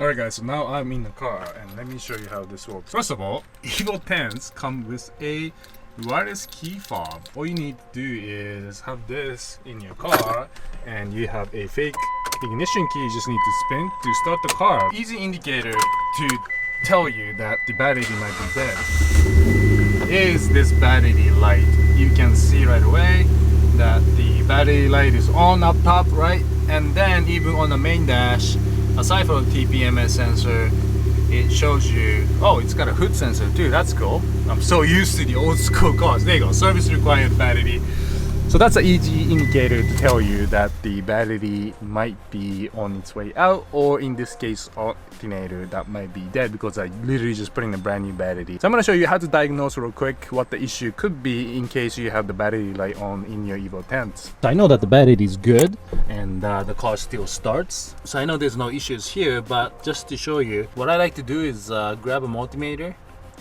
Alright guys, so now I'm in the car and let me show you how this works. First of all, Evo X come with a wireless key fob. All you need to do is have this in your car and you have a fake ignition key you just need to spin to start the car. Easy indicator to tell you that the battery might be dead is this battery light. You can see right away that the battery light is on up top, right? And then even on the main dash, aside from the TPMS sensor, it shows you, oh, it's got a hood sensor too. That's cool. I'm so used to the old school cars. There you go, service required battery. So that's an easy indicator to tell you that the battery might be on its way out, or in this case, alternator that might be dead because I literally just put in a brand new battery. So I'm going to show you how to diagnose real quick what the issue could be in case you have the battery light on in your Evo X. So I know that the battery is good and the car still starts. So I know there's no issues here, but just to show you, what I like to do is grab a multimeter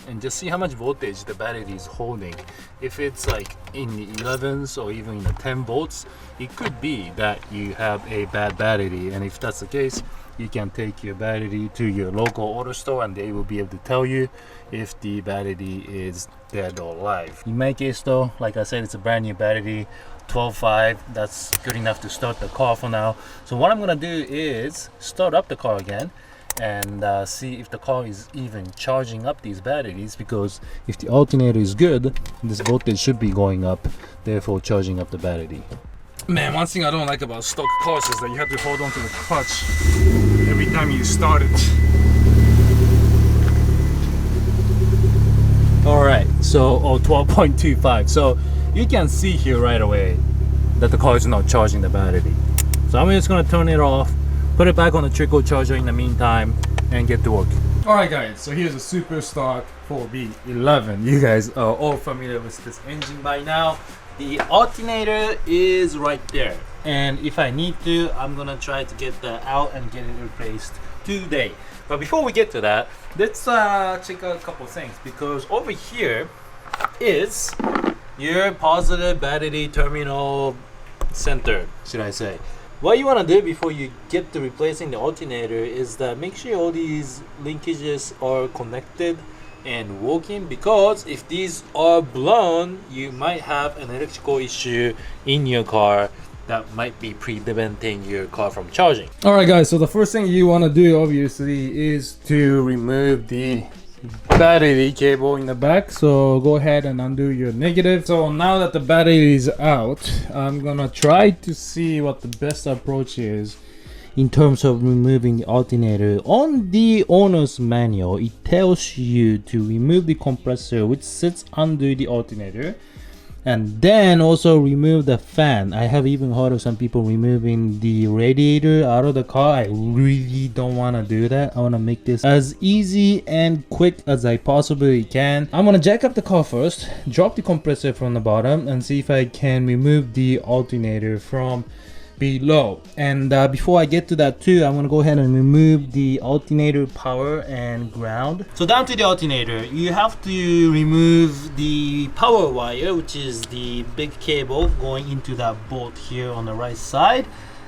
and just see how much voltage the battery is holding. If it's like in the 11s or even in the 10 volts, it could be that you have a bad battery, and if that's the case, you can take your battery to your local auto store and they will be able to tell you if the battery is dead or alive. In my case though, like I said, it's a brand new battery, 12.5. That's good enough to start the car for now. So what I'm gonna do is start up the car again and see if the car is even charging up these batteries, because if the alternator is good, this voltage should be going up, therefore charging up the battery. Man, one thing I don't like about stock cars is that you have to hold on to the clutch every time you start it. Alright, so 12.25. So you can see here right away that the car is not charging the battery. So I'm just gonna turn it off, put it back on the trickle charger in the meantime, and get to work. Alright guys, so here's a super stock 4B11. You guys are all familiar with this engine by now. The alternator is right there, and if I need to, I'm gonna try to get that out and get it replaced today. But before we get to that, let's check out a couple things, because over here is your positive battery terminal center, should I say. What you want to do before you get to replacing the alternator is that make sure all these linkages are connected and working, because if these are blown, you might have an electrical issue in your car that might be preventing your car from charging. Alright guys, so the first thing you want to do obviously is to remove the battery cable in the back. So go ahead and undo your negative. So now that the battery is out, I'm gonna try to see what the best approach is in terms of removing the alternator. On the owner's manual, it tells you to remove the compressor which sits under the alternator, and then also remove the fan. I have even heard of some people removing the radiator out of the car. I really don't want to do that. I want to make this as easy and quick as I possibly can. I'm going to jack up the car first, drop the compressor from the bottom, and see if I can remove the alternator from below. And before I get to that too, I'm gonna go ahead and remove the alternator power and ground. So down to the alternator, you have to remove the power wire, which is the big cable going into that bolt here on the right side,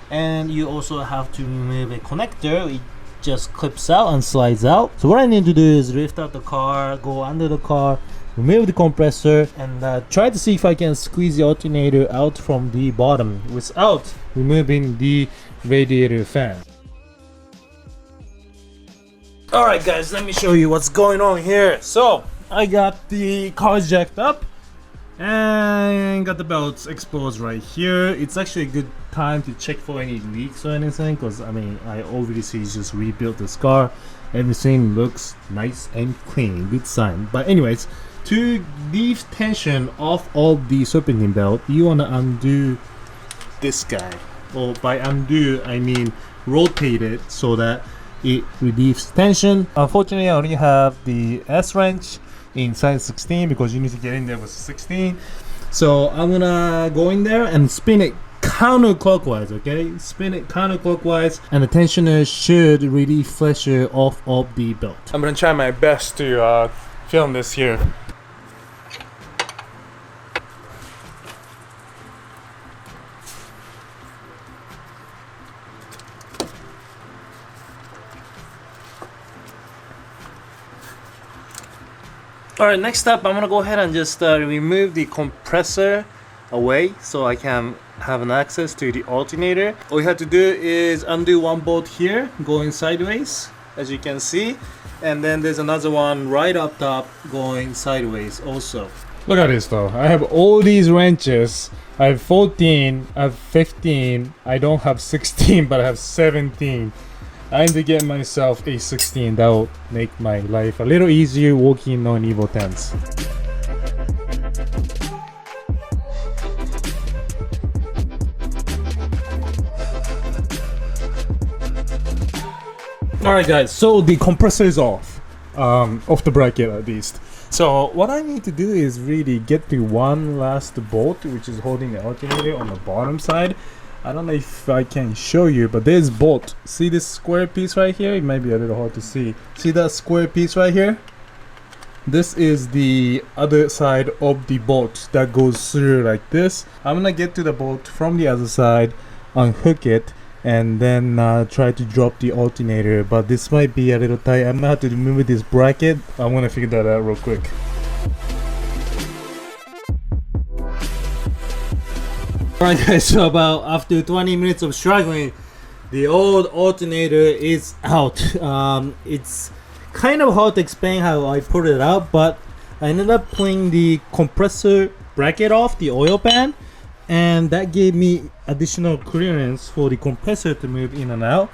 and you also have to remove a connector. It just clips out and slides out. So what I need to do is lift out the car, go under the car, remove the compressor, and try to see if I can squeeze the alternator out from the bottom without removing the radiator fan. Alright guys, let me show you what's going on here. So I got the car jacked up and got the belts exposed right here. It's actually a good time to check for any leaks or anything, because I mean, I obviously just rebuilt this car. Everything looks nice and clean, good sign. But anyways, to leave tension off of the serpentine belt, you want to undo this guy. Well, by undo, I mean rotate it so that it relieves tension. Unfortunately, I only have the S wrench in size 16 because you need to get in there with 16. So I'm gonna go in there and spin it counterclockwise, okay? Spin it counterclockwise, and the tensioner should relieve pressure off of the belt. I'm gonna try my best to film this here. Alright, next up I'm gonna go ahead and just remove the compressor away so I can have an access to the alternator. All you have to do is undo one bolt here going sideways, as you can see, and then there's another one right up top going sideways also. Look at this though, I have all these wrenches. I have 14, I have 15, I don't have 16 but I have 17. I need to get myself a 16. That will make my life a little easier working on Evo 10s. Alright guys, so the compressor is off the bracket at least. So what I need to do is really get the one last bolt which is holding the alternator on the bottom side. I don't know if I can show you, but there's bolt. See this square piece right here? It might be a little hard to see. See that square piece right here? This is the other side of the bolt that goes through like this. I'm gonna get to the bolt from the other side, unhook it, and then try to drop the alternator, but this might be a little tight. I'm gonna have to remove this bracket. I'm gonna figure that out real quick. Alright guys, so about after 20 minutes of struggling, the old alternator is out. It's kind of hard to explain how I put it out, but I ended up pulling the compressor bracket off the oil pan, and that gave me additional clearance for the compressor to move in and out.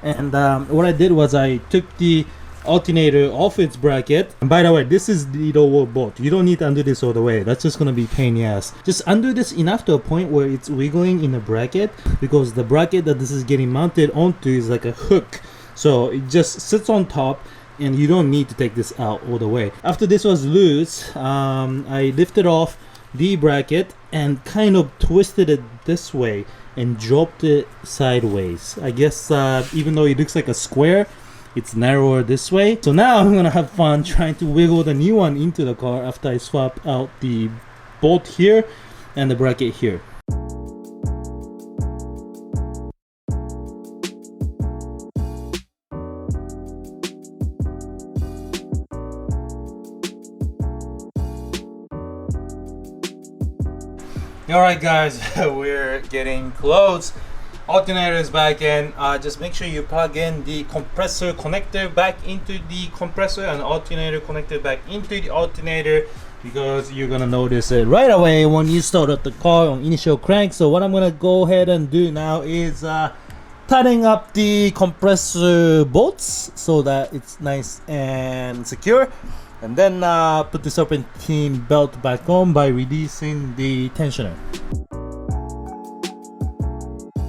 And what I did was I took the alternator off its bracket. And by the way, this is the lower bolt. You don't need to undo this all the way. That's just gonna be pain in the ass. Just undo this enough to a point where it's wiggling in the bracket, because the bracket that this is getting mounted onto is like a hook. So it just sits on top and you don't need to take this out all the way. After this was loose, I lifted off the bracket and kind of twisted it this way and dropped it sideways. I guess even though it looks like a square, it's narrower this way. So now I'm gonna have fun trying to wiggle the new one into the car after I swap out the bolt here and the bracket here. Alright guys, we're getting close. Alternator is back in. Just make sure you plug in the compressor connector back into the compressor and alternator connector back into the alternator, because you're gonna notice it right away when you start up the car on initial crank. So what I'm gonna go ahead and do now is tightening up the compressor bolts so that it's nice and secure, and then put the serpentine belt back on by releasing the tensioner.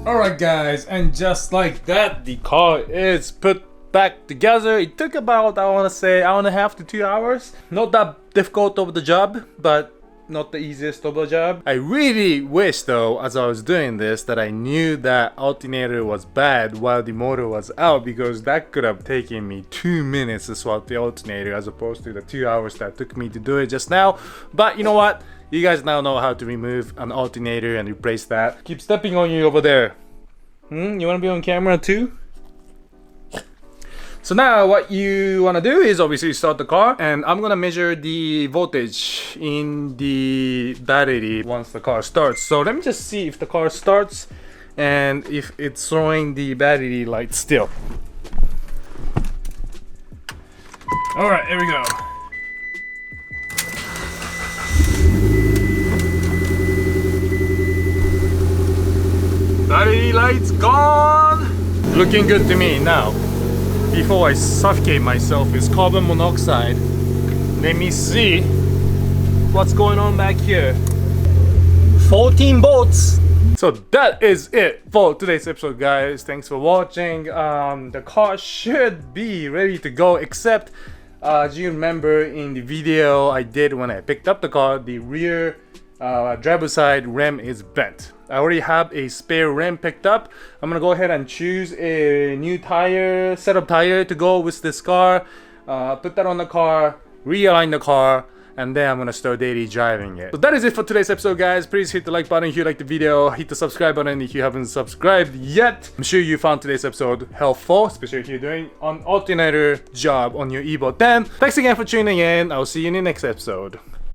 Alright guys, and just like that, the car is put back together. It took about, I want to say, hour and a half to 2 hours. Not that difficult of the job, but not the easiest of the job. I really wish though, as I was doing this, that I knew that alternator was bad while the motor was out, because that could have taken me 2 minutes to swap the alternator as opposed to the 2 hours that took me to do it just now. But you know what? You guys now know how to remove an alternator and replace that. Keep stepping on you over there. You wanna be on camera too? So now what you want to do is obviously start the car, and I'm gonna measure the voltage in the battery once the car starts. So let me just see if the car starts and if it's throwing the battery light still. Alright, here we go. Battery lights gone! Looking good to me. Now, before I suffocate myself with carbon monoxide, let me see what's going on back here. 14 bolts. So that is it for today's episode, guys. Thanks for watching. The car should be ready to go, except as you remember in the video I did when I picked up the car, the rear driver's side rim is bent. I already have a spare rim picked up. I'm gonna go ahead and choose a new set of tire to go with this car, put that on the car, realign the car, and then I'm gonna start daily driving it. So that is it for today's episode, guys. Please hit the like button if you like the video, hit the subscribe button if you haven't subscribed yet. I'm sure you found today's episode helpful, especially if you're doing an alternator job on your Evo 10. Thanks again for tuning in. I'll see you in the next episode.